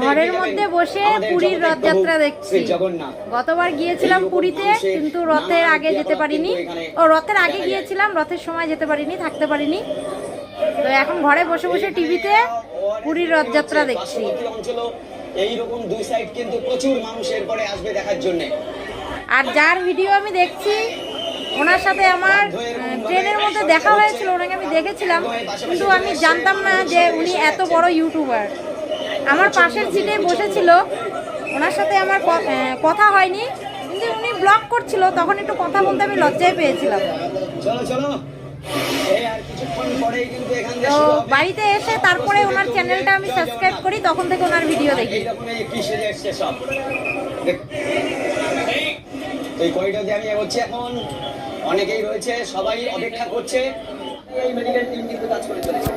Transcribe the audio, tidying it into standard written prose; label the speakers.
Speaker 1: ঘরের মধ্যে বসে পুরীর রথযাত্রা দেখছি। গতবার গিয়েছিলাম পুরীতে, কিন্তু রথের আগে যেতে পারিনি। রথের আগে গিয়েছিলাম, রথের সময় যেতে পারিনি, থাকতে পারিনি। তো এখন ঘরে বসে বসে টিভিতে পুরীর রথযাত্রা দেখছি।
Speaker 2: এইরকম দুই সাইড কিন্তু প্রচুর মানুষ এরপরে আসবে দেখার জন্য।
Speaker 1: আর যার ভিডিও আমি দেখছি, ওনার সাথে আমার ট্রেনের মধ্যে দেখা হয়েছিল, ওনাকে আমি দেখেছিলাম, কিন্তু আমি জানতাম না যে উনি এত বড় ইউটিউবার। আমার পাশের সিটে বসেছিল, ওনার সাথে আমার কথা হয়নি, কিন্তু উনি ব্লগ করছিল, তখন একটু কথা বলতে আমি লজ্জায় পেয়েছিলাম। তো বাড়িতে এসে তারপরে ওনার চ্যানেলটা আমি সাবস্ক্রাইব করি, তখন থেকে ওনার ভিডিও দেখি।
Speaker 2: এই করিডোর দিয়ে আমি এগোচ্ছি এখন। অনেকেই রয়েছে, সবাই অপেক্ষা করছে। এই মেডিকেল টিম কিন্তু কাজ করে চলেছে।